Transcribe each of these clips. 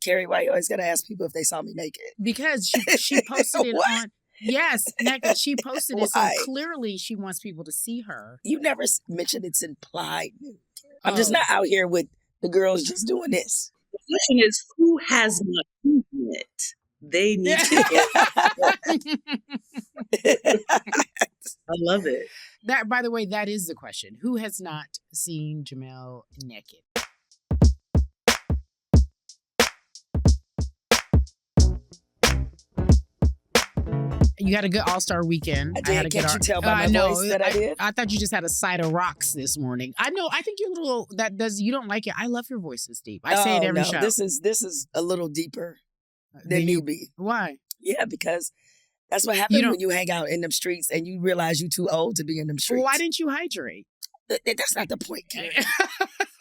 Cari, why you always gotta ask people if they saw me naked? Because she posted it on. Yes, Nneka, she posted it, so Why? clearly she wants people to see her. You never mentioned it's implied. I'm just not out here with the girls just doing this. The question is, who has not seen it? They need to get I love it. That, by the way, that is the question. Who has not seen Jemele naked? You had a good All-Star weekend. I did. Can't you tell by my voice that I did? I thought you just had a side of rocks this morning. I know. I think you're a little. You don't like it. I love your voice is deep. I say it every show. This is a little deeper than you be. Why? Yeah, because that's what happens when you hang out in them streets and you realize you're too old to be in them streets. Why didn't you hydrate? That's not the point, Cari.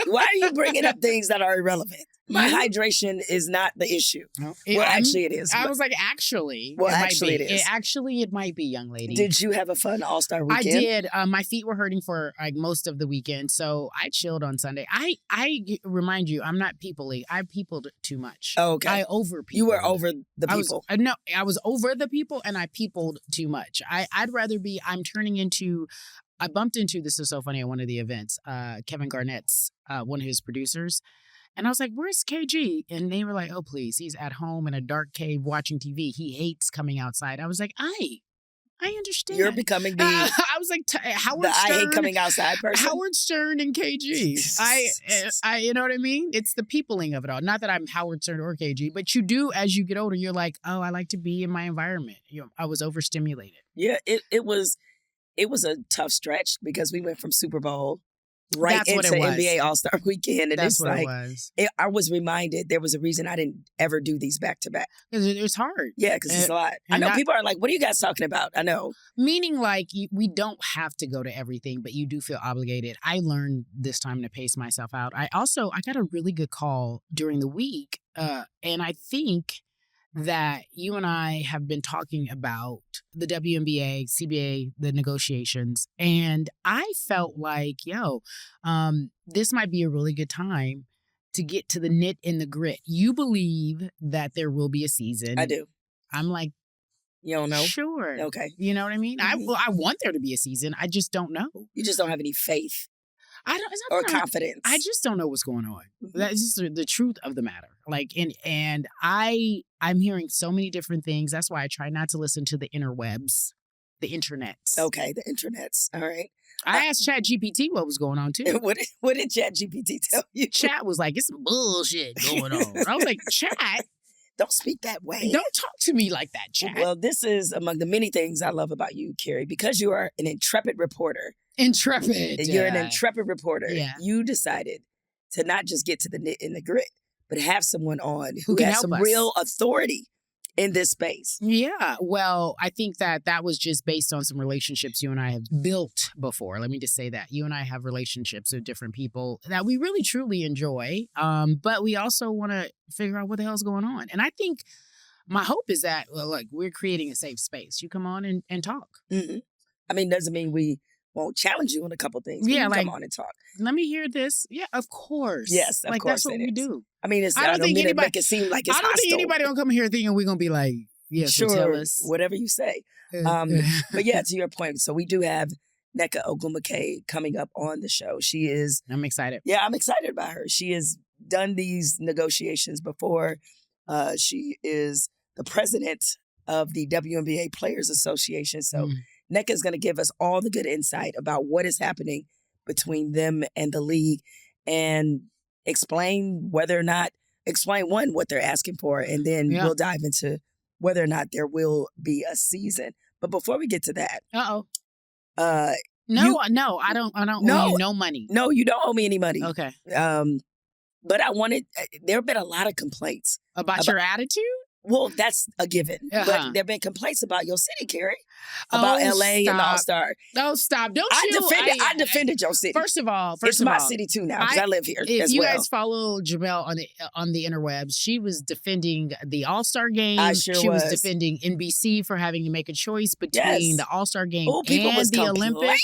Why are you bringing up things that are irrelevant? My hydration is not the issue. No. Actually, it is. I was like, actually. Well, actually, it is. It might be, young lady. Did you have a fun All-Star weekend? I did. My feet were hurting for like most of the weekend, so I chilled on Sunday. I remind you, I'm not people-y. I peopled too much. Oh, okay. I over-peopled. You were over the people. I was over the people, and I peopled too much. I'd rather be, I bumped into, this is so funny, at one of the events, Kevin Garnett's, one of his producers. And I was like, where's KG? And they were like, oh, please, he's at home in a dark cave watching TV. He hates coming outside. I was like, I understand. You're becoming the I was like, Howard Stern. I hate coming outside person. Howard Stern and KG. I you know what I mean? It's the peopling of it all. Not that I'm Howard Stern or KG, but you do, as you get older, you're like, oh, I like to be in my environment. I was overstimulated. Yeah, it was a tough stretch because we went from Super Bowl right into NBA All-Star Weekend. And That's it's what like, it was. I was reminded there was a reason I didn't ever do these back-to-back. Because it's hard. Yeah, because it's a lot. I know people are like, what are you guys talking about? I know. Meaning like we don't have to go to everything, but you do feel obligated. I learned this time to pace myself out. I got a really good call during the week. And I think that you and I have been talking about the WNBA, CBA, the negotiations. And I felt like, this might be a really good time to get to the nit and the grit. You believe that there will be a season. I do. I'm like, you don't know? Sure. Okay. You know what I mean? Mm-hmm. I want there to be a season. I just don't know. You just don't have any faith. Or confidence. I just don't know what's going on. Mm-hmm. That's just the truth of the matter. Like, and I'm hearing so many different things. That's why I try not to listen to the interwebs, the internets. Okay, the internets. All right. I asked ChatGPT what was going on too. What did ChatGPT tell you? Chat was like, it's some bullshit going on. I was like, Chat, don't speak that way. Don't talk to me like that, Chat. Well, this is among the many things I love about you, Cari, because you are an intrepid reporter. Intrepid. You're an intrepid reporter. Yeah. You decided to not just get to the nit and the grit, but have someone on who can has help some us. real authority in this space. Yeah. Well, I think that was just based on some relationships you and I have built before. Let me just say that. You and I have relationships with different people that we really, truly enjoy. But we also want to figure out what the hell's going on. And I think my hope is that, we're creating a safe space. You come on and talk. Mm-hmm. I mean, doesn't mean we won't challenge you on a couple things. Yeah, come on and talk. Let me hear this. Yeah, of course. Yes, of course. That's what we do. I mean, I don't mean to make it seem like it's hostile. I don't think anybody will come here thinking we're going to be like, yeah, sure, so tell us. Whatever you say. But yeah, to your point. So we do have Nneka Ogwumike coming up on the show. I'm excited. Yeah, I'm excited about her. She has done these negotiations before. She is the president of the WNBA Players Association. So Nneka is going to give us all the good insight about what is happening between them and the league and explain what they're asking for, and then we'll dive into whether or not there will be a season. But before we get to that. No, I don't owe you no money. No, you don't owe me any money. Okay. But there have been a lot of complaints. About your attitude? Well, that's a given. But there have been complaints about your city, Cari. about LA and the stop. All-Star. Oh, stop. Don't I you? defended your city. First of all, it's my city too now because I live here if as you well. guys follow Jemele on the interwebs, she was defending the All-Star game. I sure she was was. defending NBC for having to make a choice between the All-Star game and the Olympics.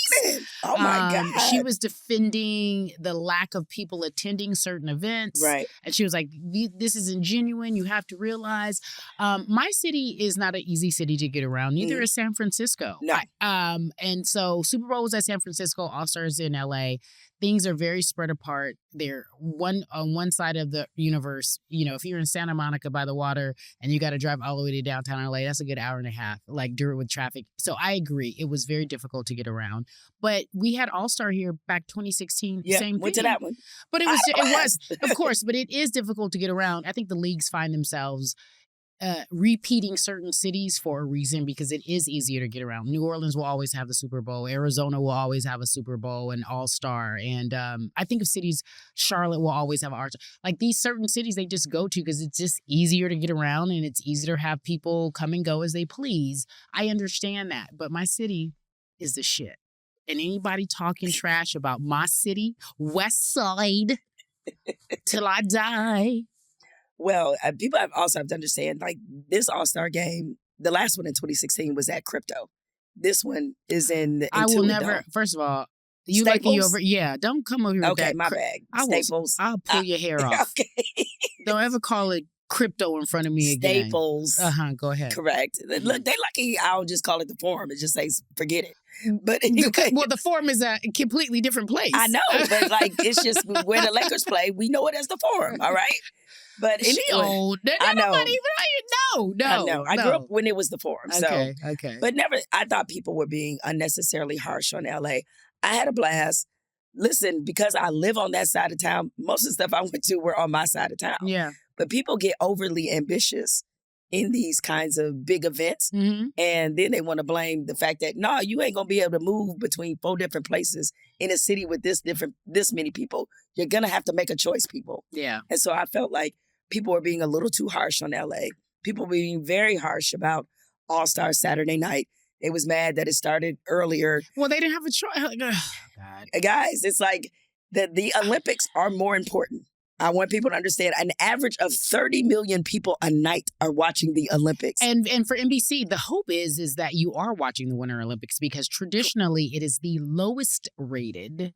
Oh my God. She was defending the lack of people attending certain events. Right. And she was like, this isn't genuine. You have to realize my city is not an easy city to get around. Neither is San Francisco. No. And so Super Bowl was at San Francisco, All-Stars in LA. Things are very spread apart. They're on one side of the universe. You know, if you're in Santa Monica by the water and you got to drive all the way to downtown LA, that's a good hour and a half, like with traffic. So I agree. It was very difficult to get around. But we had All-Star here back 2016. Yeah, same went thing. to that one. But it was, of course, but it is difficult to get around. I think the leagues find themselves repeating certain cities for a reason because it is easier to get around. New Orleans will always have the Super Bowl. Arizona will always have a Super Bowl and All-Star. And I think of cities, Charlotte will always have an All-Star. Like these certain cities they just go to because it's just easier to get around and it's easier to have people come and go as they please. I understand that. But my city is the shit. And anybody talking trash about my city, West Side, till I die. Well, people also have to understand, like, this All-Star game, the last one in 2016 was at Crypto. This one is in I will never, first of all, you Staples? lucky you over, yeah, don't come over here with that. Okay, my bag. Staples. I'll pull your hair off. Okay. Don't ever call it Crypto in front of me again. Staples. Go ahead. Correct. Look, they lucky I'll just call it the Forum. It just says, forget it. But anyway. Well, the Forum is a completely different place. I know, but like, it's just where the Lakers play, we know it as the Forum, all right? But anyway, I know. I know. I grew up when it was the Forum. Okay. But I thought people were being unnecessarily harsh on LA. I had a blast. Listen, because I live on that side of town, most of the stuff I went to were on my side of town. Yeah. But people get overly ambitious in these kinds of big events. Mm-hmm. And then they want to blame the fact that, no, you ain't going to be able to move between 4 different places in a city with this many people. You're going to have to make a choice, people. Yeah. And so I felt like people were being a little too harsh on LA. People were being very harsh about All-Star Saturday night. They was mad that it started earlier. Well, they didn't have a choice. Oh, God. Guys, it's like the Olympics are more important. I want people to understand an average of 30 million people a night are watching the Olympics. And for NBC, the hope is that you are watching the Winter Olympics because traditionally it is the lowest rated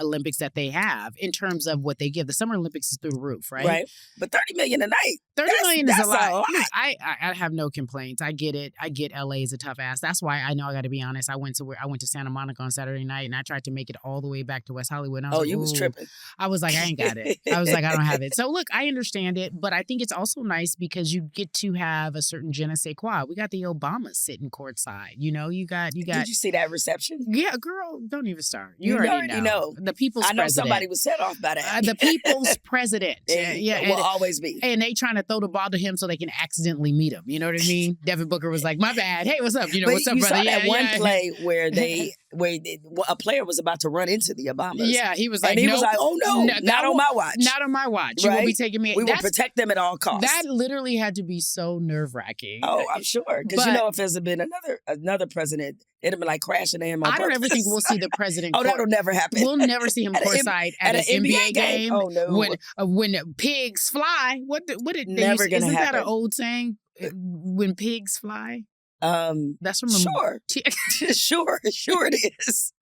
Olympics that they have in terms of what they give. The Summer Olympics is through the roof, right? Right. But 30 million a night. 30 million is a lot. Look, I have no complaints. I get it. I get LA is a tough ass. That's why I know I got to be honest. I went to Santa Monica on Saturday night and I tried to make it all the way back to West Hollywood. And I was like, you was tripping. I was like, I ain't got it. I was like, I don't have it. So look, I understand it, but I think it's also nice because you get to have a certain je ne sais quoi. We got the Obamas sitting courtside. You know, you got. Did you see that reception? Yeah, girl, don't even start. You already know. The people's I know president. somebody was set off by that. The people's president. Yeah, will always be. And they trying to throw the ball to him so they can accidentally meet him. You know what I mean? Devin Booker was like, my bad. Hey, what's up? You know, what's up, brother? Saw that one play where a player was about to run into the Obamas. Yeah, he was like, and he was like, oh no, not on my watch. Not on my watch. You will be taking me. We will protect them at all costs. That literally had to be so nerve-wracking. Oh, I'm sure. Because if there's been another president, it'd have been like crashing him on purpose. I don't ever think we'll see the president. That'll never happen. We'll never see him courtside at an NBA game. Oh no! When pigs fly, what did never they gonna isn't happen. that an old saying? When pigs fly. That's from sure it is.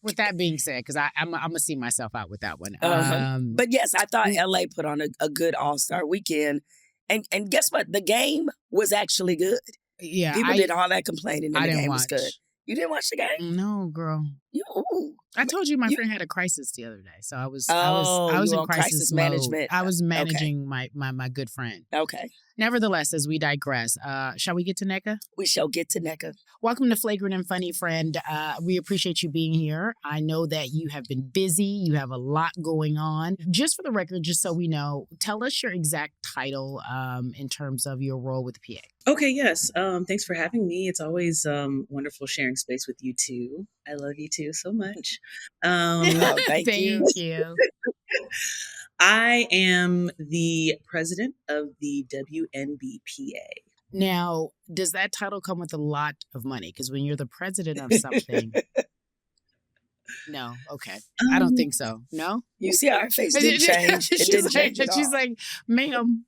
With that being said, because I'm gonna see myself out with that one. But yes, I thought LA put on a good All-Star weekend, and guess what? The game was actually good. Yeah, people did all that complaining, and the game was good. You didn't watch the game? No, girl. I told you my friend had a crisis the other day, so I was in crisis management. I was managing my good friend. Okay. Nevertheless, as we digress, shall we get to Nneka? We shall get to Nneka. Welcome to Flagrant and Funny, friend. We appreciate you being here. I know that you have been busy. You have a lot going on. Just for the record, just so we know, tell us your exact title in terms of your role with PA. Okay, yes. Thanks for having me. It's always wonderful sharing space with you two. I love you two so much. Thank you. I am the president of the WNBA. Now, does that title come with a lot of money? Because when you're the president of something, no, okay, I don't think so. No, You see how our face didn't change? It didn't change at all. she's like, ma'am.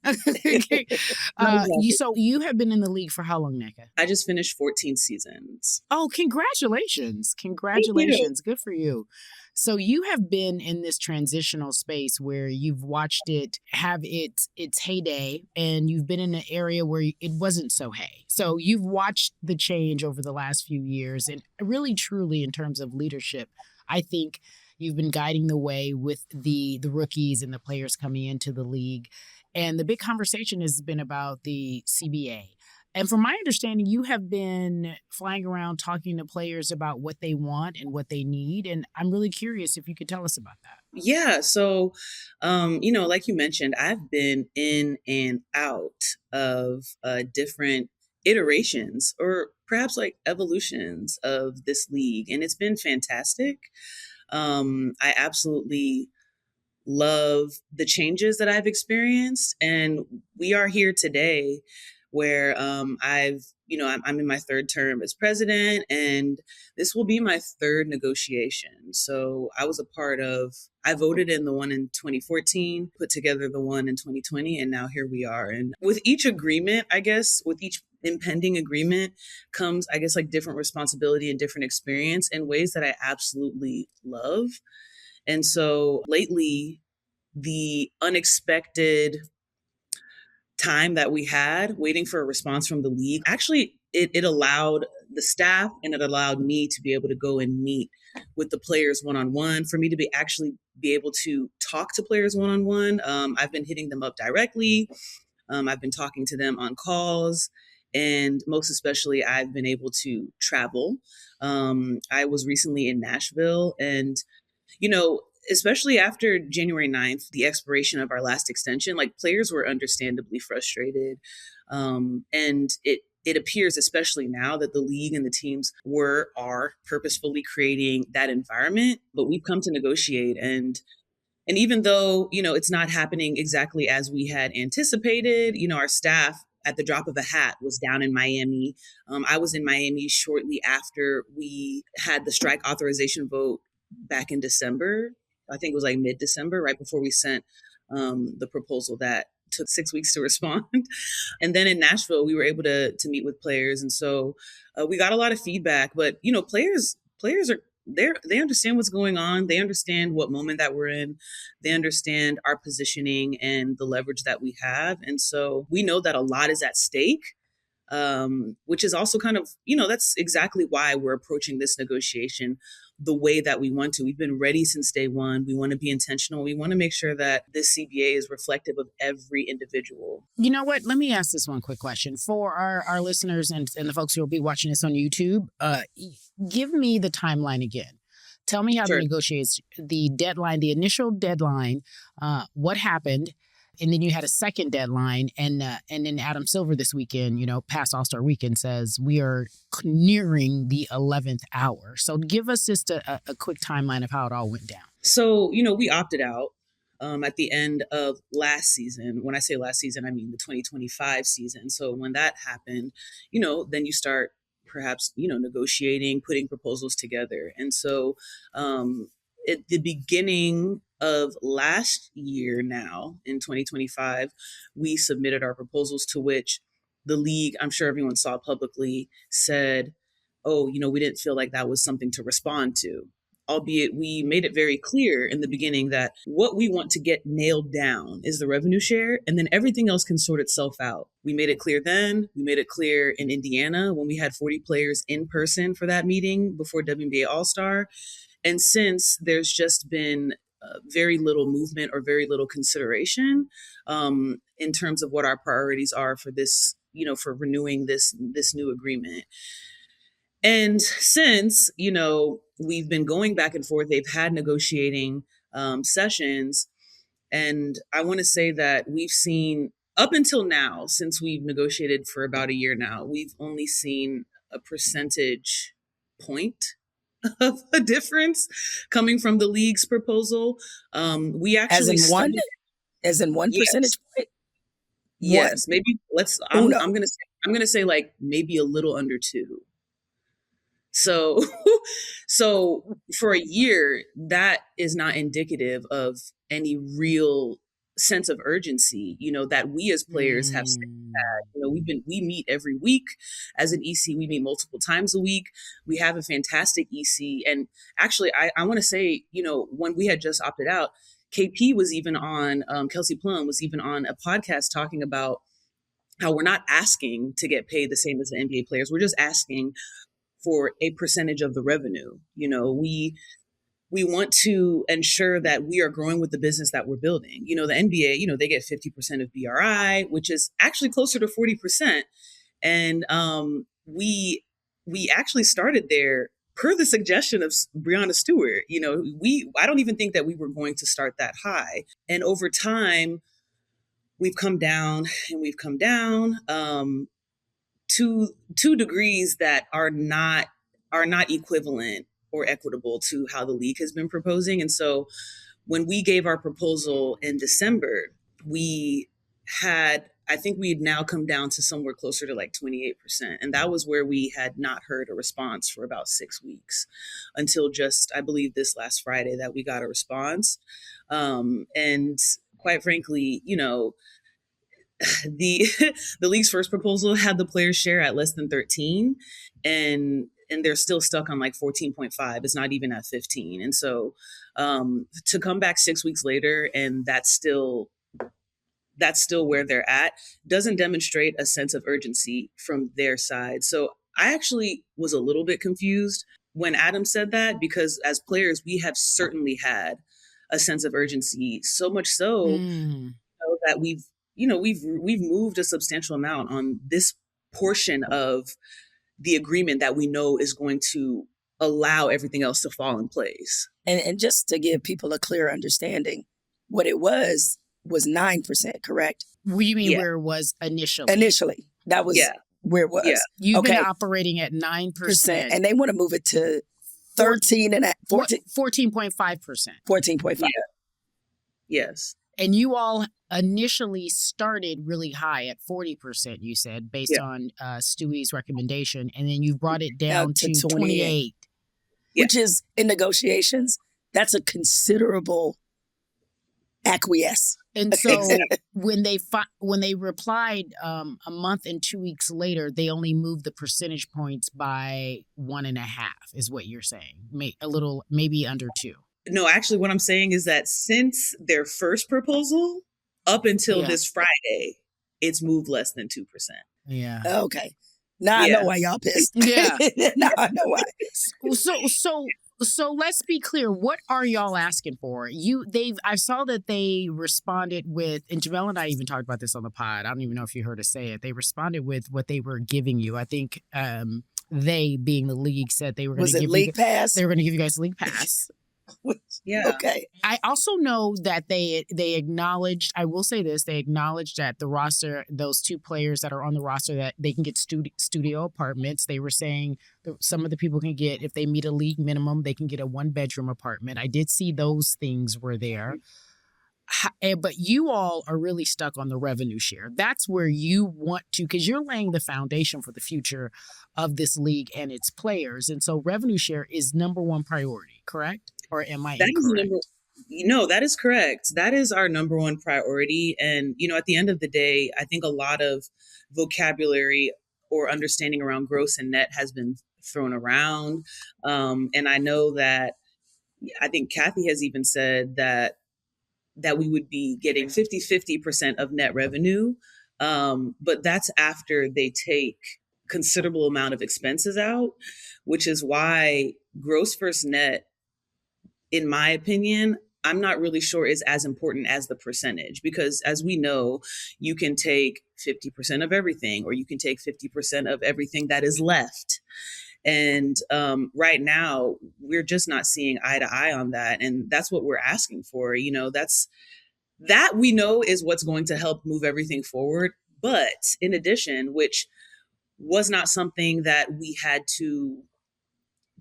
So you have been in the league for how long, Nneka? I just finished 14 seasons. Oh, congratulations. Congratulations. Good for you. So you have been in this transitional space where you've watched it have its heyday, and you've been in an area where it wasn't so hey. So you've watched the change over the last few years, and really truly in terms of leadership, I think you've been guiding the way with the rookies and the players coming into the league. And the big conversation has been about the CBA. And from my understanding, you have been flying around talking to players about what they want and what they need. And I'm really curious if you could tell us about that. Yeah. So, like you mentioned, I've been in and out of different iterations or perhaps like evolutions of this league. And it's been fantastic. I absolutely love the changes that I've experienced. And we are here today where I'm in my third term as president, and this will be my third negotiation. So I voted in the one in 2014, put together the one in 2020, and now here we are. And with each agreement, I guess, with each impending agreement comes, I guess, like different responsibility and different experience in ways that I absolutely love. And so lately, the unexpected time that we had waiting for a response from the league, actually, it allowed the staff and it allowed me to be able to go and meet with the players one-on-one, for me to be able to talk to players one-on-one. I've been hitting them up directly. I've been talking to them on calls. And most especially, I've been able to travel. I was recently in Nashville, and especially after January 9th, the expiration of our last extension, like players were understandably frustrated. And it appears, especially now, that the league and the teams are purposefully creating that environment, but we've come to negotiate. And even though, it's not happening exactly as we had anticipated, our staff at the drop of a hat was down in Miami. I was in Miami shortly after we had the strike authorization vote back in December. I think it was like mid-December, right before we sent the proposal that took 6 weeks to respond. And then in Nashville, we were able to meet with players. And so we got a lot of feedback. But, players are there. They understand what's going on. They understand what moment that we're in. They understand our positioning and the leverage that we have. And so we know that a lot is at stake. Which is also kind of, that's exactly why we're approaching this negotiation the way that we want to. We've been ready since day one. We want to be intentional. We want to make sure that this CBA is reflective of every individual. You know what? Let me ask this one quick question. For our listeners and the folks who will be watching this on YouTube, give me the timeline again. Tell me how Sure. the negotiations, the deadline, the initial deadline, what happened, and then you had a second deadline, and then Adam Silver this weekend, past All-Star Weekend, says we are nearing the 11th hour. So give us just a quick timeline of how it all went down. So, we opted out at the end of last season. When I say last season, I mean the 2025 season. So when that happened, then you start perhaps, negotiating, putting proposals together. And so at the beginning of last year now, in 2025, we submitted our proposals, to which the league, I'm sure everyone saw publicly, said, oh, we didn't feel like that was something to respond to. Albeit we made it very clear in the beginning that what we want to get nailed down is the revenue share, and then everything else can sort itself out. We made it clear then. We made it clear in Indiana when we had 40 players in person for that meeting before WNBA All-Star. And since, there's just been very little movement or very little consideration in terms of what our priorities are for this, for renewing this new agreement. And since, we've been going back and forth, they've had negotiating sessions. And I want to say that we've seen, up until now, since we've negotiated for about a year now, we've only seen a percentage point of a difference coming from the league's proposal. We actually as in one Yes. percentage point. Yes, maybe I'm going to say I'm gonna say like maybe a little under 2. So, so for a year, that is not indicative of any real sense of urgency, that we as players have had. We meet every week as an EC. We meet multiple times a week. We have a fantastic EC. And actually, I want to say, when we had just opted out, KP was even on, Kelsey Plum was even on a podcast talking about how we're not asking to get paid the same as the NBA players. We're just asking for a percentage of the revenue. We want to ensure that we are growing with the business that we're building. The NBA, they get 50% of BRI, which is actually closer to 40%. And we actually started there per the suggestion of Breonna Stewart. I don't even think that we were going to start that high. And over time, we've come down and we've come down. To degrees that are not equivalent or equitable to how the league has been proposing. And so when we gave our proposal in December, I think we had now come down to somewhere closer to like 28%. And that was where we had not heard a response for about 6 weeks until just, I believe, this last Friday that we got a response. And quite frankly, the league's first proposal had the players share at less than 13, and they're still stuck on like 14.5. It's not even at 15. And so to come back 6 weeks later and that's still where they're at doesn't demonstrate a sense of urgency from their side. So I actually was a little bit confused when Adam said that, because as players, we have certainly had a sense of urgency, so much so that we've moved a substantial amount on this portion of the agreement that we know is going to allow everything else to fall in place. And just to give people a clear understanding, what it was 9%, correct? What do you mean where it was initially? Initially, that was where it was. Yeah. You've been operating at 9%. And they want to move it to 13 and 14.5%. 14.5. Yeah. Yes. And you all initially started really high at 40%, you said, based on Stewie's recommendation. And then you brought it down to 28. Which is, in negotiations, that's a considerable acquiesce. And so when they replied a month and 2 weeks later, they only moved the percentage points by 1.5, is what you're saying. Maybe under 2. No, actually, what I'm saying is that since their first proposal up until this Friday, it's moved less than 2%. Yeah. Okay. Now I know why y'all pissed. Yeah. Now I know why. So let's be clear. What are y'all asking for? I saw that they responded with, and Jemele and I even talked about this on the pod. I don't even know if you heard us say it. They responded with what they were giving you. I think they, being the league, said they were going to give league pass. They were going to give you guys league pass. Yeah. Okay. I also know that they acknowledged, I will say this, they acknowledged that the roster, those 2 players that are on the roster, that they can get studio apartments. They were saying that some of the people can get, if they meet a league minimum, they can get a 1-bedroom apartment. I did see those things were there. But you all are really stuck on the revenue share. That's where you want to, because you're laying the foundation for the future of this league and its players. And so revenue share is number 1 priority, correct? Or am I incorrect? No, that is correct. That is our number 1 priority. And, at the end of the day, I think a lot of vocabulary or understanding around gross and net has been thrown around. And I know that, I think Kathy has even said that we would be getting 50% of net revenue. But that's after they take considerable amount of expenses out, which is why gross versus net, in my opinion, I'm not really sure is as important as the percentage, because as we know, you can take 50% of everything, or you can take 50% of everything that is left. And right now, we're just not seeing eye to eye on that. And that's what we're asking for. That we know is what's going to help move everything forward. But in addition, which was not something that we had to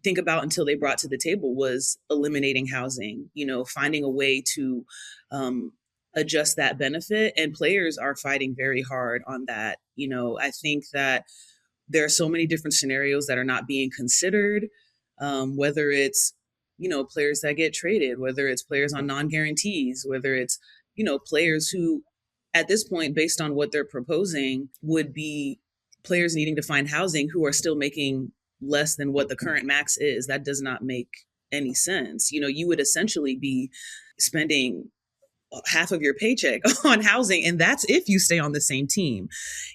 think about until they brought to the table, was eliminating housing, finding a way to adjust that benefit. And players are fighting very hard on that. I think that there are so many different scenarios that are not being considered, whether it's, players that get traded, whether it's players on non-guarantees, whether it's, players who at this point, based on what they're proposing, would be players needing to find housing who are still making less than what the current max is. That does not make any sense. You would essentially be spending half of your paycheck on housing, and that's if you stay on the same team,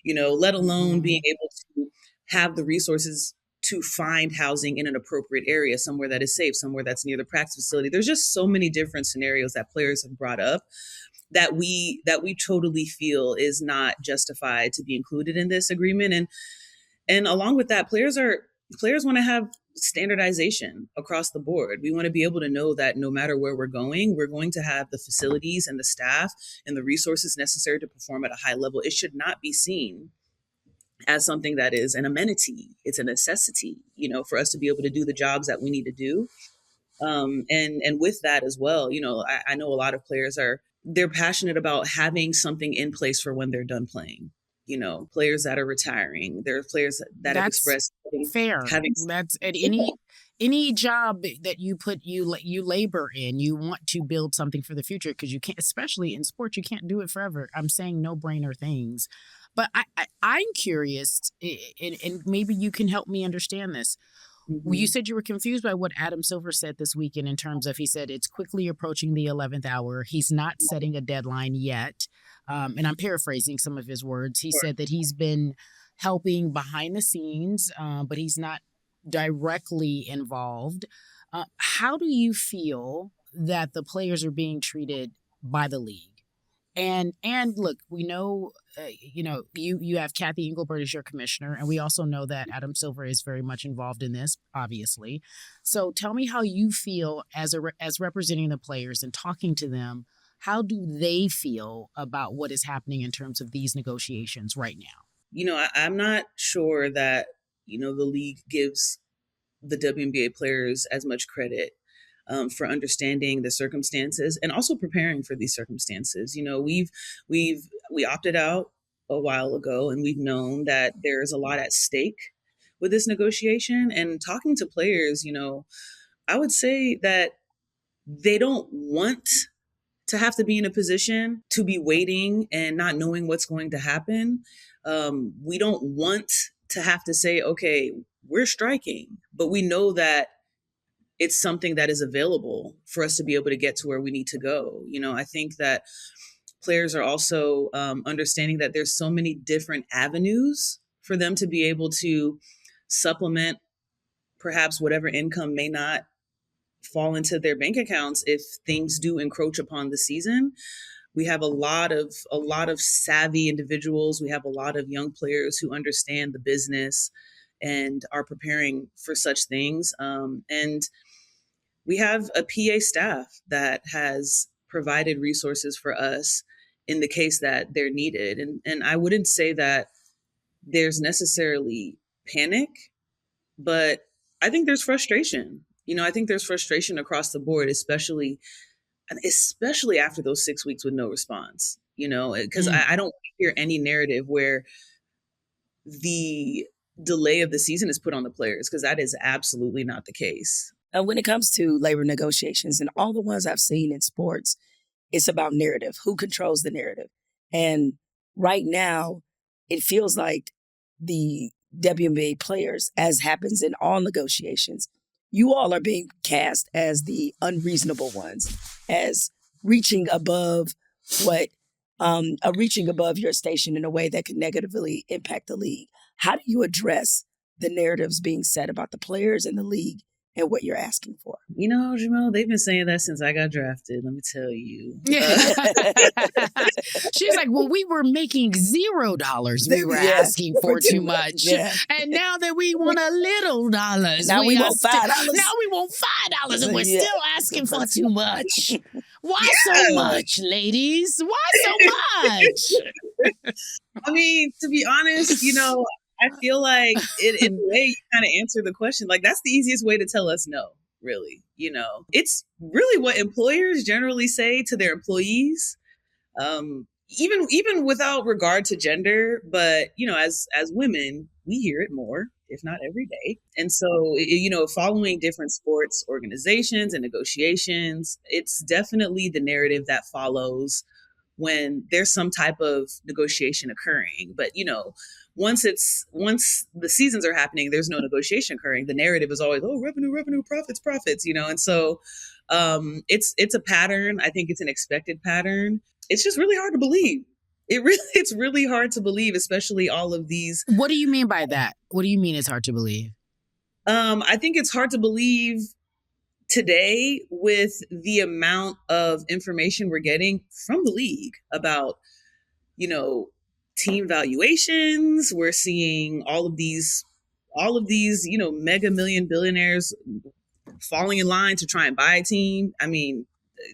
let alone being able to have the resources to find housing in an appropriate area, somewhere that is safe, somewhere that's near the practice facility. There's just so many different scenarios that players have brought up that we totally feel is not justified to be included in this agreement. And along with that, players want to have standardization across the board. We want to be able to know that no matter where we're going to have the facilities and the staff and the resources necessary to perform at a high level. It should not be seen as something that is an amenity. It's a necessity, for us to be able to do the jobs that we need to do. And with that as well, I know a lot of players they're passionate about having something in place for when they're done playing. Players that are retiring. There are players that have expressed fair. That's at any job that you labor in. You want to build something for the future, because you can't, especially in sports, you can't do it forever. I'm saying no-brainer things, but I'm curious, and maybe you can help me understand this. Mm-hmm. You said you were confused by what Adam Silver said this weekend in terms of, he said it's quickly approaching the 11th hour. He's not setting a deadline yet. And I'm paraphrasing some of his words. He said that he's been helping behind the scenes, but he's not directly involved. How do you feel that the players are being treated by the league? And look, we know, you have Kathy Engelbert as your commissioner, and we also know that Adam Silver is very much involved in this, obviously. So tell me how you feel as representing the players and talking to them. How do they feel about what is happening in terms of these negotiations right now? I'm not sure that, the league gives the WNBA players as much credit for understanding the circumstances and also preparing for these circumstances. We opted out a while ago, and we've known that there's a lot at stake with this negotiation. And talking to players, I would say that they don't want to have to be in a position to be waiting and not knowing what's going to happen. We don't want to have to say, okay, we're striking, but we know that it's something that is available for us to be able to get to where we need to go. I think that players are also understanding that there's so many different avenues for them to be able to supplement perhaps whatever income may not fall into their bank accounts if things do encroach upon the season. We have a lot of savvy individuals. We have a lot of young players who understand the business and are preparing for such things. And we have a PA staff that has provided resources for us in the case that they're needed. And I wouldn't say that there's necessarily panic, but I think there's frustration. I think there's frustration across the board, especially after those 6 weeks with no response, because I don't hear any narrative where the delay of the season is put on the players, because that is absolutely not the case. When it comes to labor negotiations, and all the ones I've seen in sports, it's about narrative. Who controls the narrative? And right now, it feels like the WNBA players, as happens in all negotiations, you all are being cast as the unreasonable ones, as reaching above reaching above your station in a way that could negatively impact the league. How do you address the narratives being said about the players and the league and what you're asking for? Jemele, they've been saying that since I got drafted, let me tell you. She's like, well, we were making $0. We were asking for too much. Yeah. And now that we want a little dollars. Now we want $5. Now we want $5 and we're still asking for too much. Why so much, ladies? Why so much? I mean, to be honest, I feel like in a way you kind of answer the question. Like, that's the easiest way to tell us no, really. It's really what employers generally say to their employees. Even without regard to gender, but as women, we hear it more, if not every day. And so, following different sports organizations and negotiations, it's definitely the narrative that follows when there's some type of negotiation occurring. But once the seasons are happening, there's no negotiation occurring. The narrative is always, oh, revenue, profits. And so it's a pattern. I think it's an expected pattern. It's just really hard to believe. It's really hard to believe, especially all of these. What do you mean by that? What do you mean it's hard to believe? I think it's hard to believe today with the amount of information we're getting from the league about, team valuations. We're seeing all of these, mega million billionaires falling in line to try and buy a team. I mean,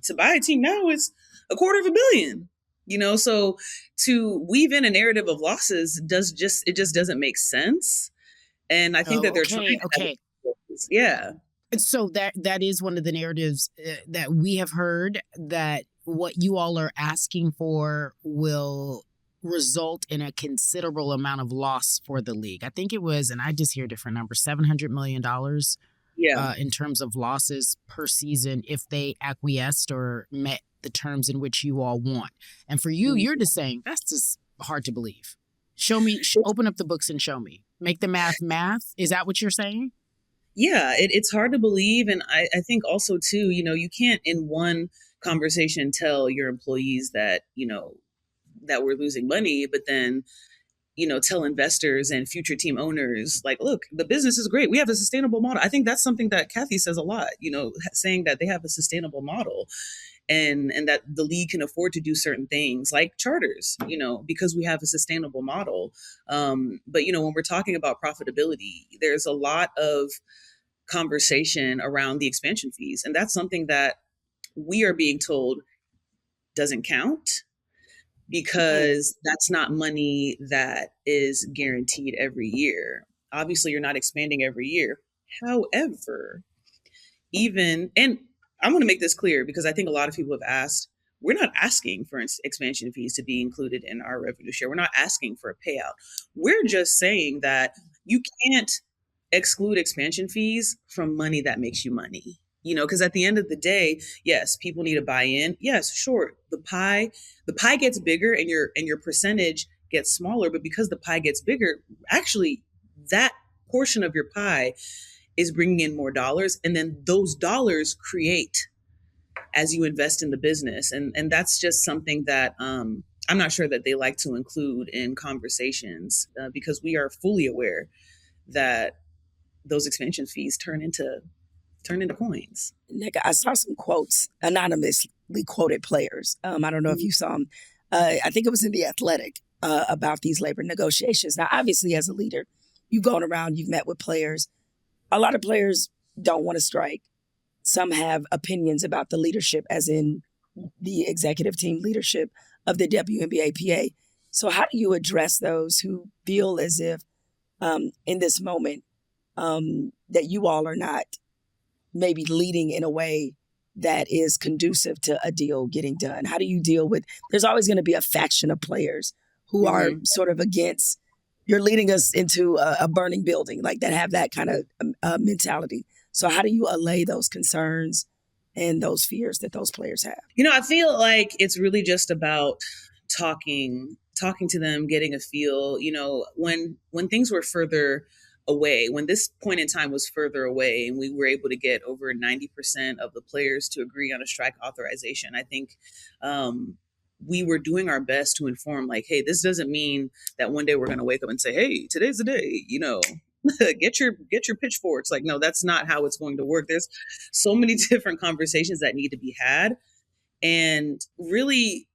to buy a team now is $250 million. So to weave in a narrative of losses just doesn't make sense. And I think that they're trying to. Okay. Yeah. So that is one of the narratives that we have heard, that what you all are asking for will result in a considerable amount of loss for the league. I think it was, and I just hear different numbers, $700 million in terms of losses per season if they acquiesced or met the terms in which you all want. And for you, you're just saying that's just hard to believe. Show me, open up the books and show me. Make the math. Is that what you're saying? Yeah, it's hard to believe. And I think also, too, you can't in one conversation tell your employees that, that we're losing money, but then, tell investors and future team owners, like, look, the business is great. We have a sustainable model. I think that's something that Kathy says a lot, saying that they have a sustainable model and that the league can afford to do certain things like charters, because we have a sustainable model. But, when we're talking about profitability, there's a lot of conversation around the expansion fees. And that's something that we are being told doesn't count, because that's not money that is guaranteed every year. Obviously, you're not expanding every year. However, and I'm going to make this clear, because I think a lot of people have asked, we're not asking for expansion fees to be included in our revenue share. We're not asking for a payout. We're just saying that you can't exclude expansion fees from money that makes you money. Because at the end of the day, yes, people need to buy in. Yes, sure. The pie gets bigger and your percentage gets smaller, but because the pie gets bigger, actually that portion of your pie is bringing in more dollars. And then those dollars create as you invest in the business. And that's just something that I'm not sure that they like to include in conversations, because we are fully aware that those expansion fees turn into coins. Nneka, I saw some quotes, anonymously quoted players. I don't know if you saw them. I think it was in The Athletic about these labor negotiations. Now, obviously, as a leader, you've gone around, you've met with players. A lot of players don't want to strike. Some have opinions about the leadership, as in the executive team leadership of the WNBA PA. So how do you address those who feel as if in this moment that you all are not maybe leading in a way that is conducive to a deal getting done? How do you deal with, there's always going to be a faction of players who are sort of against, you're leading us into a burning building, like that have that kind of mentality. So how do you allay those concerns and those fears that those players have? I feel like it's really just about talking to them, getting a feel, when things were further away, when this point in time was further away and we were able to get over 90% of the players to agree on a strike authorization, I think we were doing our best to inform, like, hey, this doesn't mean that one day we're going to wake up and say, hey, today's the day, get your pitchforks. Like, no, that's not how it's going to work. There's so many different conversations that need to be had. And really,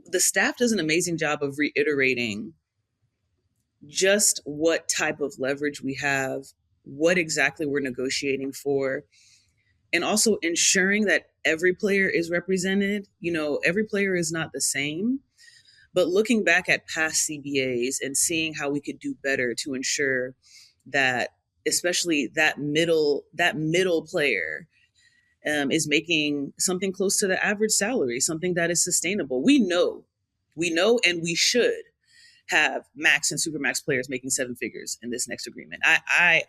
the staff does an amazing job of reiterating just what type of leverage we have, what exactly we're negotiating for, and also ensuring that every player is represented. Every player is not the same, but looking back at past CBAs and seeing how we could do better to ensure that, especially that middle player is making something close to the average salary, something that is sustainable. We know We know and we should have max and supermax players making 7 figures in this next agreement. I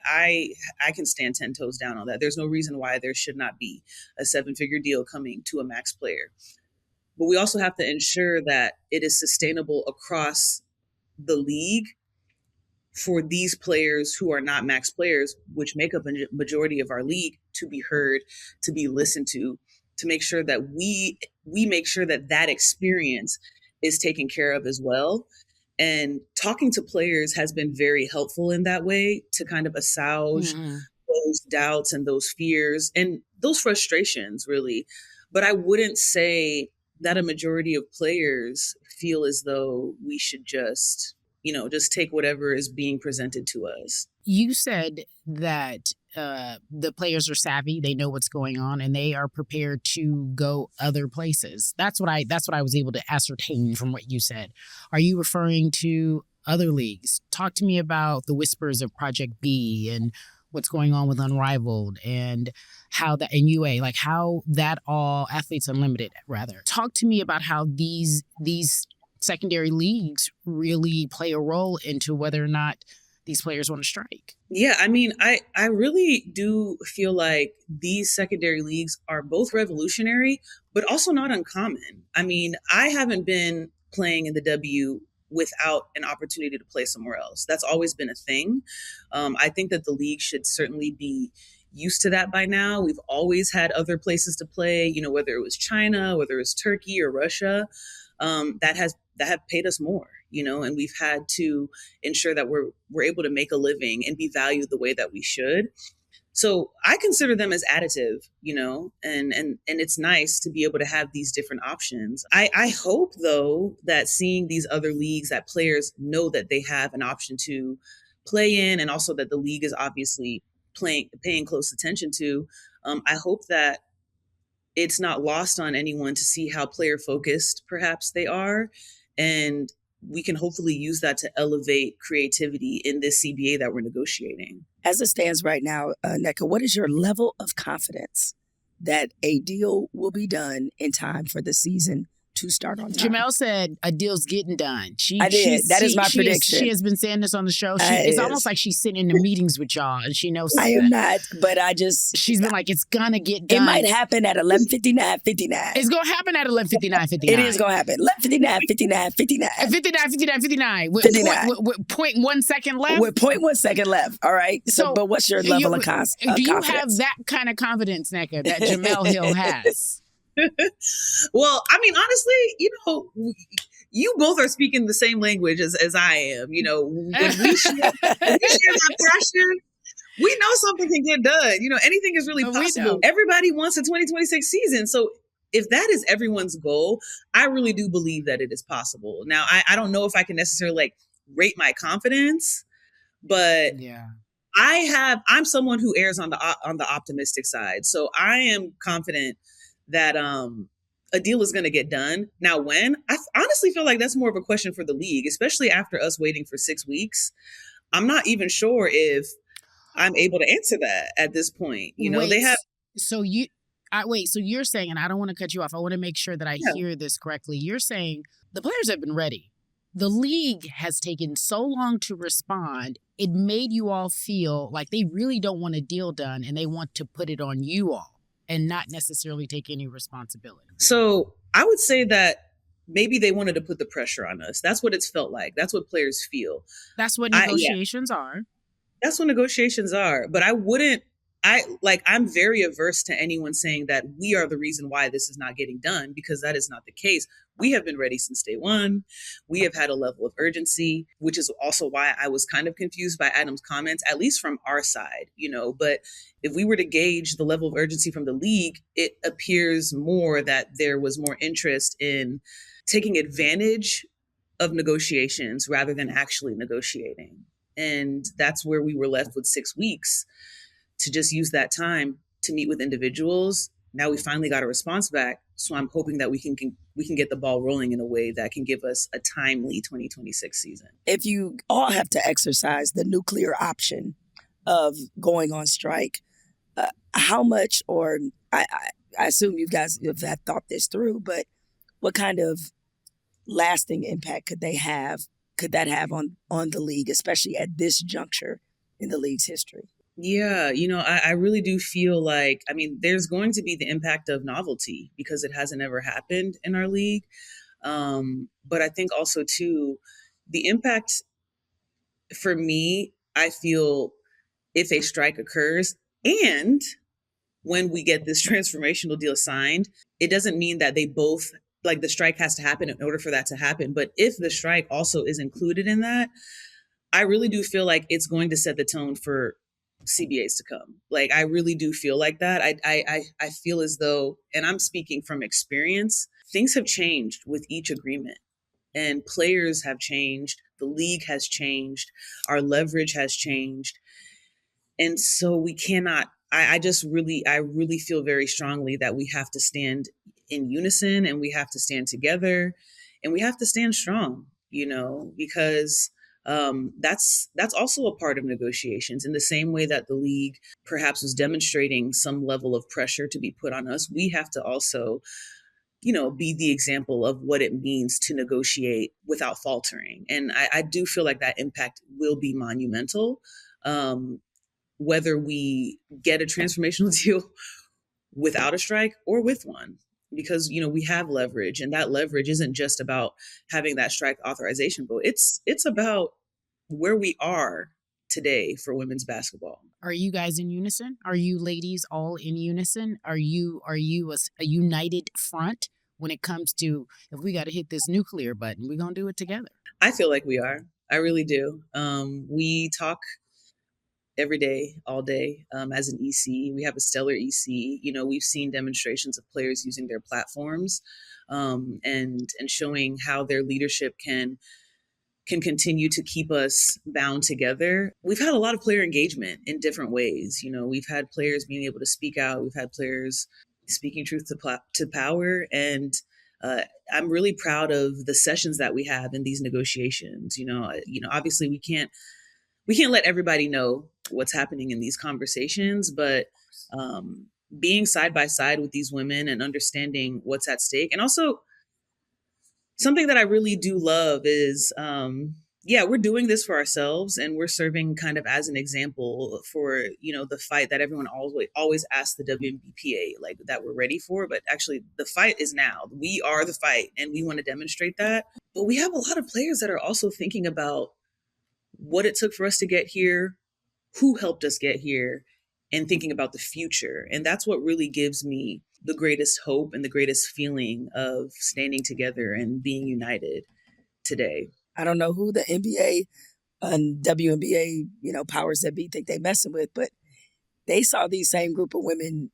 can stand 10 toes down on that. There's no reason why there should not be a 7-figure deal coming to a max player. But we also have to ensure that it is sustainable across the league for these players who are not max players, which make up a majority of our league, to be heard, to be listened to make sure that we make sure that that experience is taken care of as well. And talking to players has been very helpful in that way to kind of assuage those doubts and those fears and those frustrations, really. But I wouldn't say that a majority of players feel as though we should just take whatever is being presented to us. You said that the players are savvy, they know what's going on, and they are prepared to go other places. That's what I was able to ascertain from what you said. Are you referring to other leagues? Talk to me about the whispers of Project B and what's going on with Unrivaled and how that in UA, like how that all Athletes Unlimited rather. Talk to me about how these secondary leagues really play a role into whether or not these players want to strike. Yeah, I mean, I really do feel like these secondary leagues are both revolutionary, but also not uncommon. I mean, I haven't been playing in the W without an opportunity to play somewhere else. That's always been a thing. I think that the league should certainly be used to that by now. We've always had other places to play, whether it was China, whether it was Turkey or Russia, that have paid us more, and we've had to ensure that we're able to make a living and be valued the way that we should. So I consider them as additive, and it's nice to be able to have these different options. I hope, though, that seeing these other leagues that players know that they have an option to play in, and also that the league is obviously paying close attention to. I hope that it's not lost on anyone to see how player focused perhaps they are. And we can hopefully use that to elevate creativity in this CBA that we're negotiating. As it stands right now, Nneka, what is your level of confidence that a deal will be done in time for the season to start on time? Jemele said a deal's getting done. I did. That is my prediction. She has been saying this on the show. It's almost like she's sitting in the meetings with y'all and she knows. I am not, but she's been like, it's gonna get done. It might happen at 11:59:59. It's gonna happen at 11:59:59. It is gonna happen. 11:59:59. 59:59. With 0.1 second left. With 0.1 second left. All right. So but what's your level of confidence? Do you have that kind of confidence, Nneka, that Jemele Hill has? Well, I mean, honestly, you both are speaking the same language as I am. When we share that passion, we know something can get done. Anything is really possible. Everybody wants a 2026 season. So if that is everyone's goal, I really do believe that it is possible. Now, I don't know if I can necessarily rate my confidence, but yeah. I'm someone who errs on the optimistic side. So I am confident that a deal is going to get done. Now, when? I honestly feel like that's more of a question for the league, especially after us waiting for 6 weeks. I'm not even sure if I'm able to answer that at this point. They have. So you're saying, and I don't want to cut you off. I want to make sure that I hear this correctly. You're saying the players have been ready. The league has taken so long to respond. It made you all feel like they really don't want a deal done and they want to put it on you all and not necessarily take any responsibility. So I would say that maybe they wanted to put the pressure on us. That's what it's felt like. That's what players feel. That's what negotiations are. That's what negotiations are. But I'm very averse to anyone saying that we are the reason why this is not getting done, because that is not the case. We have been ready since day one. We have had a level of urgency, which is also why I was kind of confused by Adam's comments, at least from our side, but if we were to gauge the level of urgency from the league, it appears more that there was more interest in taking advantage of negotiations rather than actually negotiating. And that's where we were left with 6 weeks to just use that time to meet with individuals. Now we finally got a response back. So I'm hoping that we can get the ball rolling in a way that can give us a timely 2026 season. If you all have to exercise the nuclear option of going on strike, how much, or I assume you guys have thought this through, but what kind of lasting impact could that have on the league, especially at this juncture in the league's history? Yeah, I really do feel like, there's going to be the impact of novelty because it hasn't ever happened in our league. But I think also too, the impact for me, I feel if a strike occurs and when we get this transformational deal signed, it doesn't mean that they both, like, the strike has to happen in order for that to happen. But if the strike also is included in that, I really do feel like it's going to set the tone for CBAs to come. Like, I really do feel like that. I feel as though, and I'm speaking from experience, things have changed with each agreement. And players have changed, the league has changed, our leverage has changed. And so we cannot, I really feel very strongly that we have to stand in unison and we have to stand together and we have to stand strong, because that's also a part of negotiations. In the same way that the league perhaps was demonstrating some level of pressure to be put on us, we have to also, be the example of what it means to negotiate without faltering. And I do feel like that impact will be monumental. Whether we get a transformational deal without a strike or with one, because, we have leverage, and that leverage isn't just about having that strike authorization vote. It's about where we are today for women's basketball. Are you guys in unison? Are you ladies all in unison? Are you a united front when it comes to, if we got to hit this nuclear button, we're going to do it together? I feel like we are. I really do. We talk every day, all day, as an EC. We have a stellar EC. We've seen demonstrations of players using their platforms, and showing how their leadership can continue to keep us bound together. We've had a lot of player engagement in different ways. We've had players being able to speak out. We've had players speaking truth to power. And I'm really proud of the sessions that we have in these negotiations. Obviously we can't let everybody know what's happening in these conversations, but being side by side with these women and understanding what's at stake. And also, something that I really do love is, we're doing this for ourselves, and we're serving kind of as an example for, the fight that everyone always asks the WNBA, like, that we're ready for. But actually, the fight is now. We are the fight, and we want to demonstrate that. But we have a lot of players that are also thinking about what it took for us to get here, who helped us get here, and thinking about the future. And that's what really gives me the greatest hope and the greatest feeling of standing together and being united today. I don't know who the NBA and WNBA, powers that be think they messing with, but they saw these same group of women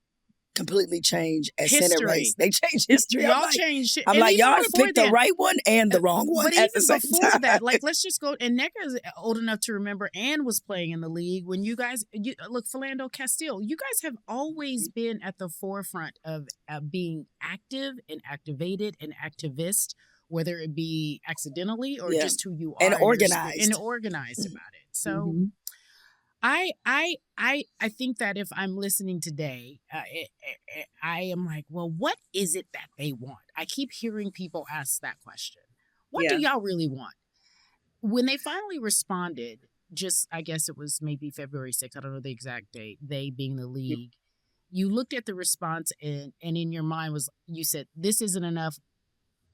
completely change at Senate race. They changed history. Y'all changed. I'm like, y'all picked the right one and the wrong one. But at even the same before time. that, like, let's just go. And Nneka is old enough to remember Ann was playing in the league when you guys look. Philando Castile. You guys have always been at the forefront of being active and activated and activist, whether it be accidentally or just who you are, and organized about it. So. Mm-hmm. I think that if I'm listening today, I am like, well, what is it that they want? I keep hearing people ask that question. What do y'all really want? When they finally responded, I guess it was maybe February 6th, I don't know the exact date, they being the league, you looked at the response and in your mind you said, this isn't enough.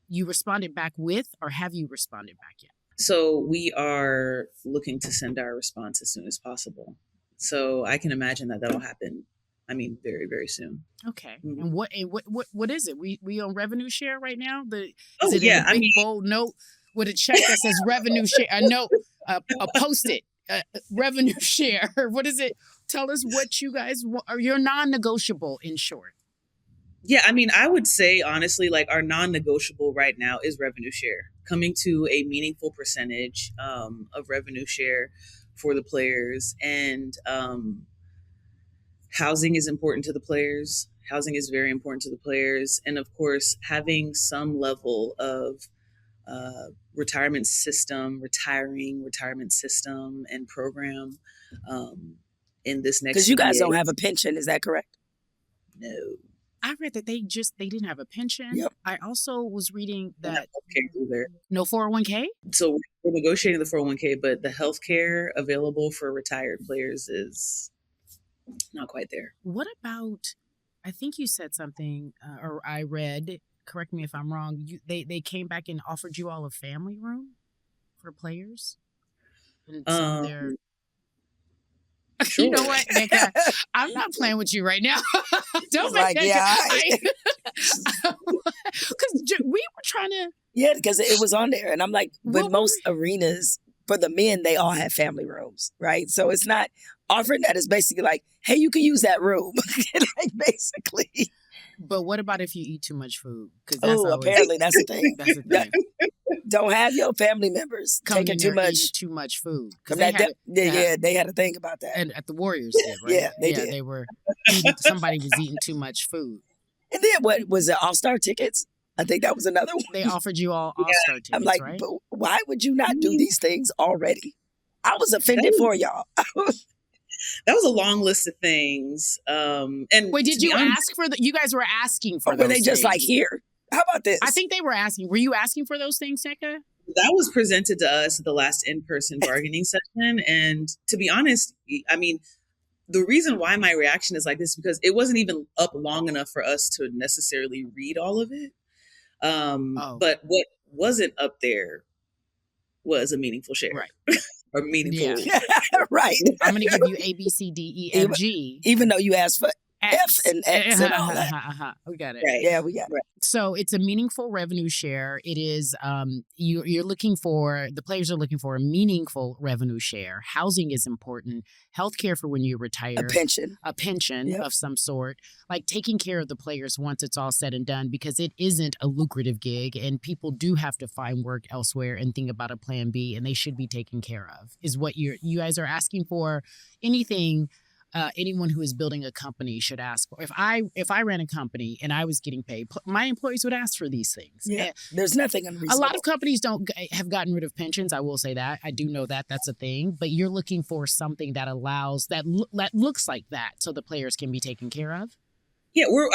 You responded back with, or have you responded back yet? So we are looking to send our response as soon as possible. So I can imagine that that'll happen. Very, very soon. Okay. Mm-hmm. And what is it? We on revenue share right now? Is it yeah. in a big bold note with a check that says revenue share? A note, a post-it, revenue share. What is it? Tell us what you guys want, or your non-negotiable, in short. Yeah, I would say, honestly, like, our non-negotiable right now is revenue share, coming to a meaningful percentage of revenue share for the players. And housing is important to the players. Housing is very important to the players. And of course, having some level of retirement system and program in this next year. Because you guys don't have a pension, is that correct? No. I read that they didn't have a pension. Yep. I also was reading that Either. no 401k. So we're negotiating the 401k, but the healthcare available for retired players is not quite there. What about? I think you said something, or I read. Correct me if I'm wrong. They came back and offered you all a family room for players. And some of their. Sure. You know what, Nneka? I'm not playing with you right now. Don't make Like, that. yeah. Because we were trying to. Yeah, because it was on there. And I'm like, with most arenas, for the men, they all have family rooms, right? So it's not offering that. It's basically like, hey, you can use that room. Like, basically. But what about if you eat too much food? Apparently that's the thing. That's the thing. Don't have your family members taking too much food. They had a thing about that. And at the Warriors did, right? Yeah, they did. They were somebody was eating too much food. And then what was it? All-Star tickets? I think that was another one. They offered you all All-Star tickets, I'm like, right? but why would you not do these things already? I was offended for y'all. That was a long list of things. And wait, did you ask for you guys were asking for those were they just things? like, here? How about this? I think they were asking. Were you asking for those things, Nneka? That was presented to us at the last in-person bargaining session. And to be honest, I mean, the reason why my reaction is like this is because it wasn't even up long enough for us to necessarily read all of it. But what wasn't up there was a meaningful share. Right. Or meaningful. Yeah. Right. I'm going to give you A, B, C, D, E, F, G. Even though you asked for F and X and all that. We got it. Right. Yeah, we got it. So it's a meaningful revenue share. It is you're looking for, the players are looking for a meaningful revenue share. Housing is important. Healthcare for when you retire. A pension of some sort. Like taking care of the players once it's all said and done, because it isn't a lucrative gig and people do have to find work elsewhere and think about a plan B, and they should be taken care of, is what you guys are asking for. Anything anyone who is building a company should ask for. If I ran a company and I was getting paid, my employees would ask for these things. Yeah, there's nothing unreasonable. A lot of companies have gotten rid of pensions. I will say that. I do know that that's a thing. But you're looking for something that allows that looks like that, so the players can be taken care of. Yeah, we're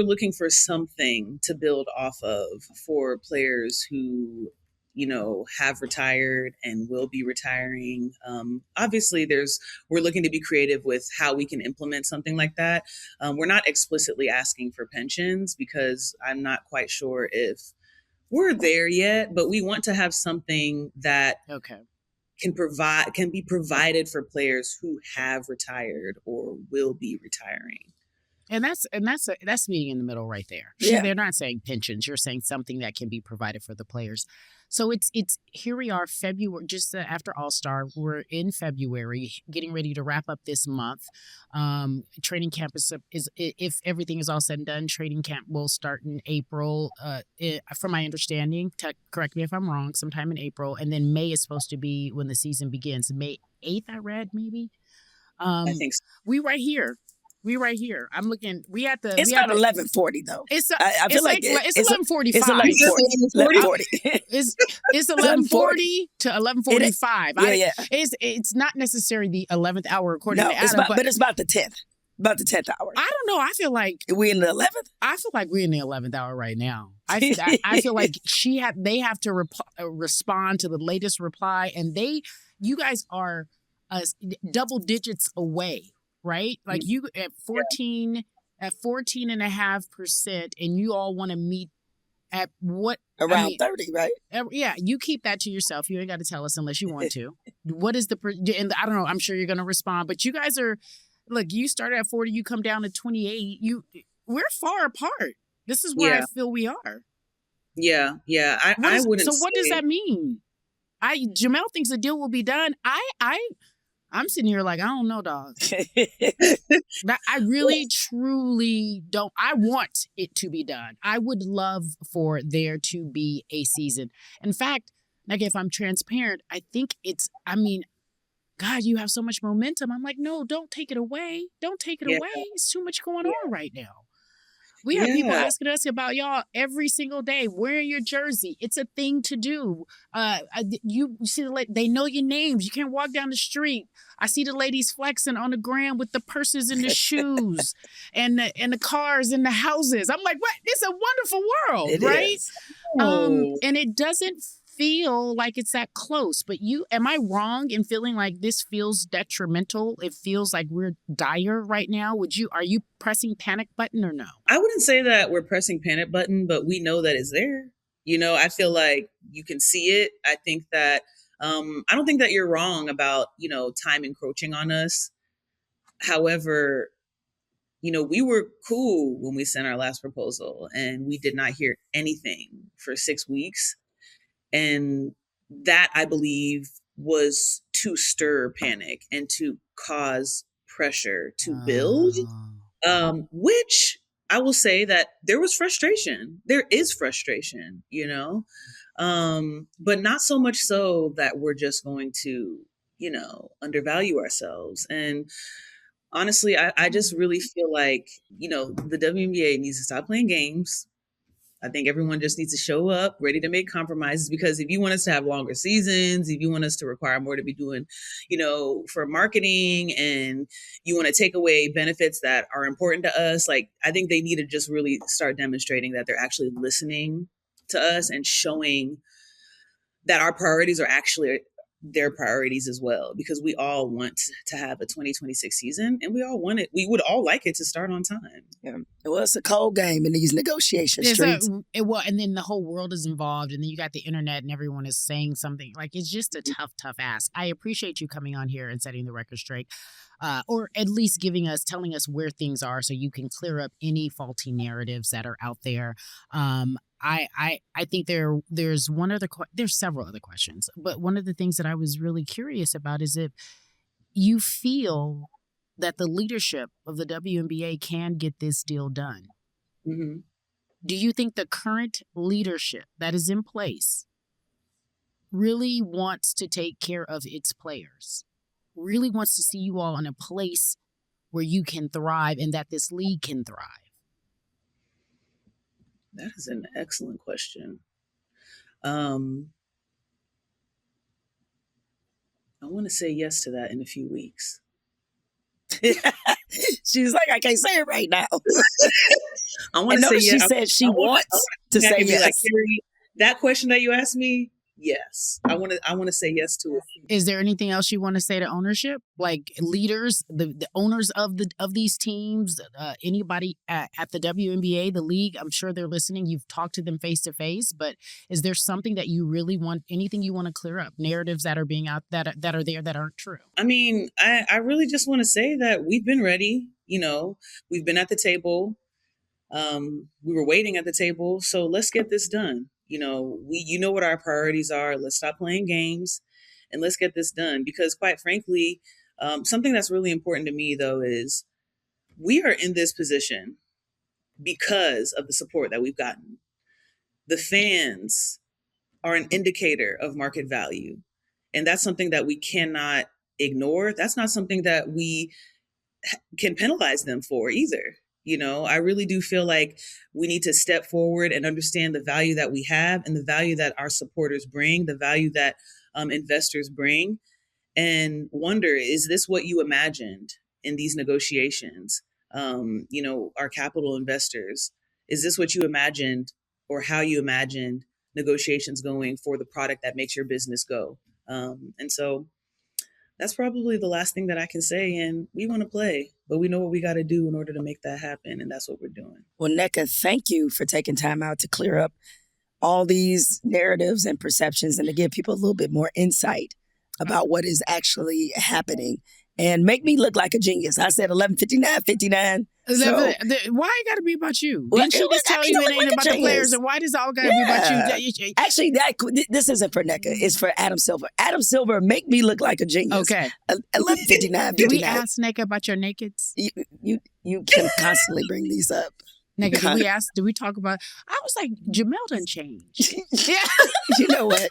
looking for something to build off of for players who, have retired and will be retiring. Obviously, we're looking to be creative with how we can implement something like that. We're not explicitly asking for pensions because I'm not quite sure if we're there yet, but we want to have something that can be provided for players who have retired or will be retiring. And that's meeting in the middle right there. Yeah. They're not saying pensions. You're saying something that can be provided for the players. So it's here we are, February, just after All-Star. We're in February, getting ready to wrap up this month. Training camp is if everything is all said and done, training camp will start in April. From my understanding, correct me if I'm wrong, sometime in April, and then May is supposed to be when the season begins. May 8th, I read maybe. I think so. We right here. I'm looking. We at the. It's not 11:40 though. I feel like it's 11:45. It's 11:40. It's 11:40 to 11:45. Yeah. It's not necessarily the 11th hour according to Adam, but it's about the 10th. About the 10th hour. I don't know. I feel like we in the 11th. I feel like we're in the 11th hour right now. I feel like they have to respond to the latest reply, and you guys are double digits away. Right? Like you at 14.5%, and you all want to meet at what? Around 30, right? Yeah, you keep that to yourself. You ain't got to tell us unless you want to. What is and I don't know, I'm sure you're going to respond, but you guys are, look, you started at 40, you come down to 28. We're far apart. This is where I feel we are. Yeah. I wouldn't So what does that mean? Jemele thinks the deal will be done. I'm sitting here like, I don't know, dog. I really, truly don't. I want it to be done. I would love for there to be a season. In fact, like if I'm transparent, I think God, you have so much momentum. I'm like, no, don't take it away. Don't take it away. It's too much going on right now. We have people Yeah. asking us about y'all every single day, wearing your jersey. It's a thing to do. You see they know your names. You can't walk down the street. I see the ladies flexing on the gram with the purses and the shoes and the cars and the houses. I'm like, what? It's a wonderful world, It right? is. Oh. And it doesn't feel like it's that close. But am I wrong in feeling like this feels detrimental? It feels like we're dire right now. Are you pressing panic button or no? I wouldn't say that we're pressing panic button, but we know that it's there. I feel like you can see it. I think that I don't think that you're wrong about, time encroaching on us. However, we were cool when we sent our last proposal and we did not hear anything for 6 weeks. And that, I believe, was to stir panic and to cause pressure to build, which I will say that there was frustration. There is frustration, but not so much so that we're just going to, undervalue ourselves. And honestly, I just really feel like, the WNBA needs to stop playing games. I think everyone just needs to show up ready to make compromises, because if you want us to have longer seasons, if you want us to require more to be doing, for marketing, and you want to take away benefits that are important to us, like, I think they need to just really start demonstrating that they're actually listening to us and showing that our priorities are actually their priorities as well, because we all want to have a 2026 season and we would all like it to start on time. Yeah. Well, it's a cold game in these negotiation streets. And then the whole world is involved, and then you got the internet and everyone is saying something. Like, it's just a tough ask. I appreciate you coming on here and setting the record straight, or at least telling us where things are so you can clear up any faulty narratives that are out there. I think there's several other questions, but one of the things that I was really curious about is if you feel that the leadership of the WNBA can get this deal done. Mm-hmm. Do you think the current leadership that is in place really wants to take care of its players, really wants to see you all in a place where you can thrive and that this league can thrive? That is an excellent question. I want to say yes to that in a few weeks. She's like, I can't say it right now. I want to say yes. She said she wants to say yes. Like, Cari, that question that you asked me, yes. I want to say yes to it. Is there anything else you want to say to ownership, like leaders, the owners of these teams, anybody at the WNBA, the league? I'm sure they're listening. You've talked to them face to face, but is there something that you really want? Anything you want to clear up? Narratives that are being out that are there that aren't true? I mean, I really just want to say that we've been ready. We've been at the table. We were waiting at the table, so let's get this done. You know what our priorities are. Let's stop playing games and let's get this done. Because quite frankly, something that's really important to me, though, is we are in this position because of the support that we've gotten. The fans are an indicator of market value. And that's something that we cannot ignore. That's not something that we can penalize them for either. I really do feel like we need to step forward and understand the value that we have and the value that our supporters bring, the value that investors bring, and wonder, is this what you imagined in these negotiations? Our capital investors, is this what you imagined or how you imagined negotiations going for the product that makes your business go? And so that's probably the last thing that I can say. And we want to play, but we know what we got to do in order to make that happen. And that's what we're doing. Well, Nneka, thank you for taking time out to clear up all these narratives and perceptions and to give people a little bit more insight about what is actually happening and make me look like a genius. I said 11:59:59. So, why it got to be about you? Well, Didn't she just tell you it ain't about the players? And why does it all got to be about you? Actually, this isn't for Nneka. It's for Adam Silver. Adam Silver, make me look like a genius. Okay. 11:59:59. Do we ask Nneka about your nakeds? You can constantly bring these up. Nneka, did we talk about, I was like, Jemele done changed. Yeah. You know what?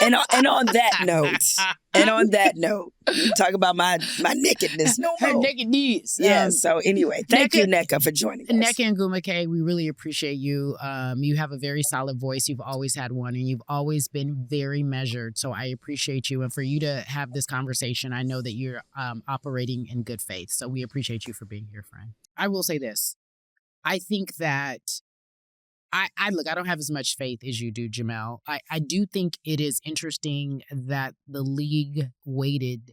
And on that note, we talk about my nakedness no more. Her naked knees. Yeah, so anyway, thank you, Nneka, for joining us. Nneka Ogwumike, we really appreciate you. You have a very solid voice. You've always had one, and you've always been very measured. So I appreciate you. And for you to have this conversation, I know that you're operating in good faith. So we appreciate you for being here, friend. I will say this. I think that I don't have as much faith as you do, Jemele. I do think it is interesting that the league waited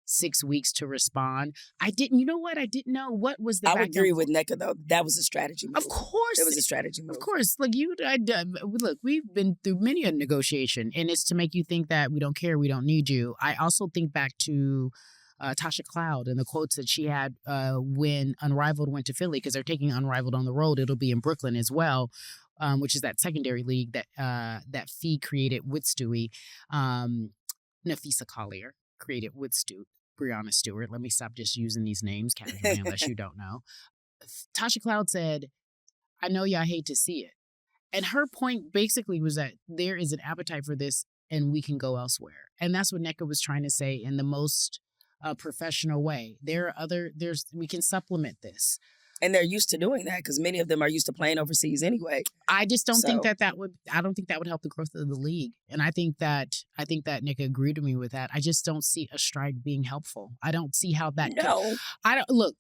6 weeks to respond. You know what? I didn't know. What was the I would agree with Nneka, though. That was a strategy move. Of course. It was a strategy move. Of course. Look, we've been through many a negotiation, and it's to make you think that we don't care, we don't need you. I also think back to Tasha Cloud and the quotes that she had when Unrivaled went to Philly, because they're taking Unrivaled on the road. It'll be in Brooklyn as well, which is that secondary league that Fee created with Stewie. Nafisa Collier created with Breonna Stewart. Let me stop just using these names casually unless you don't know. Tasha Cloud said, I know y'all hate to see it. And her point basically was that there is an appetite for this and we can go elsewhere. And that's what Nneka was trying to say in the most professional way. We can supplement this. And they're used to doing that because many of them are used to playing overseas anyway. I just don't think that would help the growth of the league. And I think that Nneka agreed with me with that. I just don't see a strike being helpful. I don't see how that look,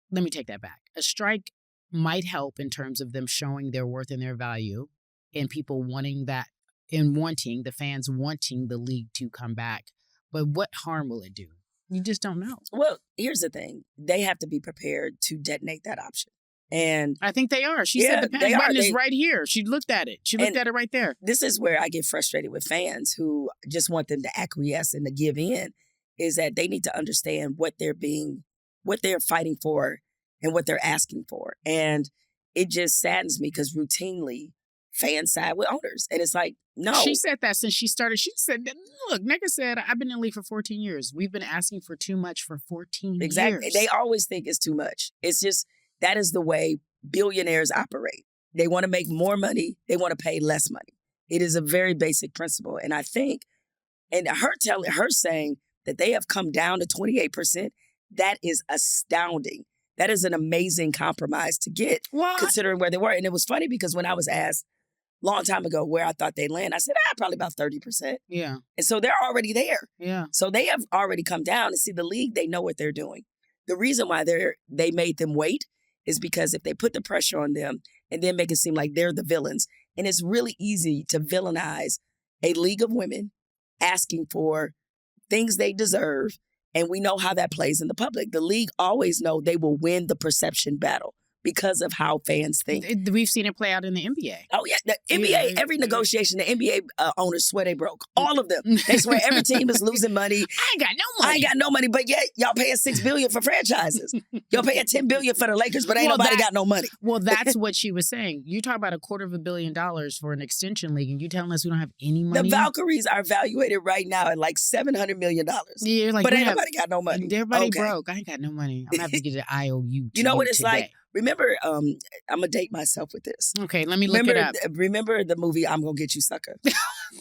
let me take that back. A strike might help in terms of them showing their worth and their value and people wanting that and the fans wanting the league to come back. But what harm will it do? You just don't know. Well, here's the thing. They have to be prepared to detonate that option. And I think they are. She said the panic button is right here. She looked at it. She looked at it right there. This is where I get frustrated with fans who just want them to acquiesce and to give in, is that they need to understand what they're fighting for and what they're asking for. And it just saddens me because routinely fans side with owners. And it's like, no. She said that since she started. She said, look, Nneka said, I've been in the league for 14 years. We've been asking for too much for 14 exactly. years. They always think it's too much. It's just, that is the way billionaires operate. They want to make more money. They want to pay less money. It is a very basic principle. And I think, and her saying that they have come down to 28%, that is astounding. That is an amazing compromise to get, considering where they were. And it was funny because when I was asked long time ago where I thought they'd land, I said, probably about 30%. Yeah. And so they're already there. Yeah. So they have already come down. And see, the league, they know what they're doing. The reason why they made them wait is because if they put the pressure on them and then make it seem like they're the villains, and it's really easy to villainize a league of women asking for things they deserve, and we know how that plays in the public. The league always know they will win the perception battle because of how fans think. We've seen it play out in the NBA. Oh, yeah. The NBA, every negotiation, the NBA owners swear they broke. All of them. They swear every team is losing money. I ain't got no money. But yet y'all paying $6 billion for franchises. Y'all paying $10 billion for the Lakers, but ain't nobody got no money. Well, that's what she was saying. You talk about $250 million for an extension league, and you telling us we don't have any money? The Valkyries are evaluated right now at like $700 million. Yeah, but ain't nobody got no money. Everybody broke. I ain't got no money. I'm going to have to get an IOU. You know what it's like? Remember, I'm going to date myself with this. Okay, let me look it up. Remember the movie I'm Gonna Get You, Sucker?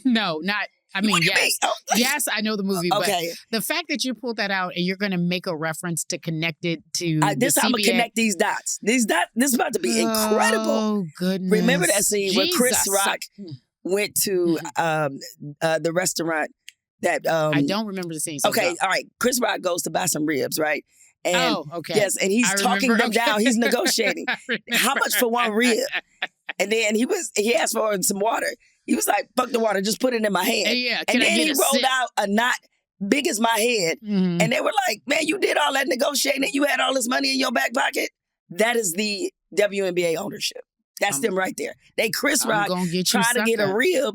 No, not, I mean, yes. Oh. Yes, I know the movie, okay. But the fact that you pulled that out and you're going to make a reference to connect it to this I'm going to connect these dots. This is about to be incredible. Oh, goodness. Remember that scene where Chris Rock went to the restaurant that... I don't remember the scene. So okay, all right. Chris Rock goes to buy some ribs, right? And okay. Yes, and he's talking them down. He's negotiating. How much for one rib? And then he asked for some water. He was like, fuck the water, just put it in my hand. Yeah, and then he rolled out a knot big as my head. Mm-hmm. And they were like, man, you did all that negotiating and you had all this money in your back pocket? That is the WNBA ownership. That's them right there. They Chris Rock trying to get a rib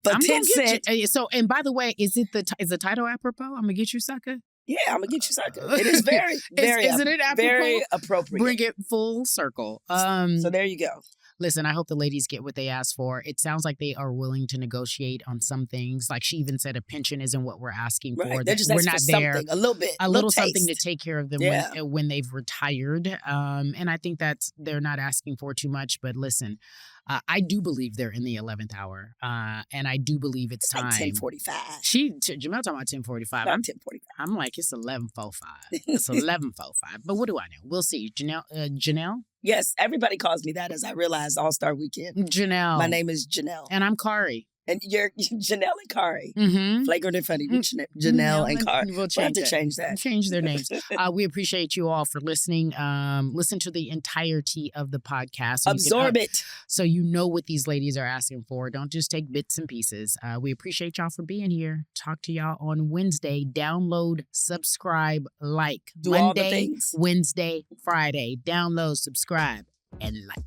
for 10 cents. So, and by the way, is the title apropos? I'm gonna get you, sucker. Yeah, I'm gonna get you, sucker. It is very, very, isn't it apropos? Very appropriate. Bring it full circle. So there you go. Listen, I hope the ladies get what they asked for. It sounds like they are willing to negotiate on some things. Like she even said, a pension isn't what we're asking for. They're just we're asking not for there. Something, a little bit, a little something to take care of them Yeah. when they've retired. And I think they're not asking for too much. But listen, I do believe they're in the 11th hour, and I do believe it's time. Like 10:45. Jemele talking about 10:45. I'm 10:45. I'm like, it's 11:45. It's 11:45. But what do I know? We'll see. Janelle. Yes, everybody calls me that as I realized All-Star Weekend. Janelle. My name is Janelle. And I'm Cari. And you're Janelle and Cari. Mm-hmm. Flagrant and funny. Janelle and Cari. We'll have to change that. Change their names. We appreciate you all for listening. Listen to the entirety of the podcast. So Absorb it. So you know what these ladies are asking for. Don't just take bits and pieces. We appreciate y'all for being here. Talk to y'all on Wednesday. Download, subscribe, like. Do Monday, all the things. Wednesday, Friday. Download, subscribe, and like.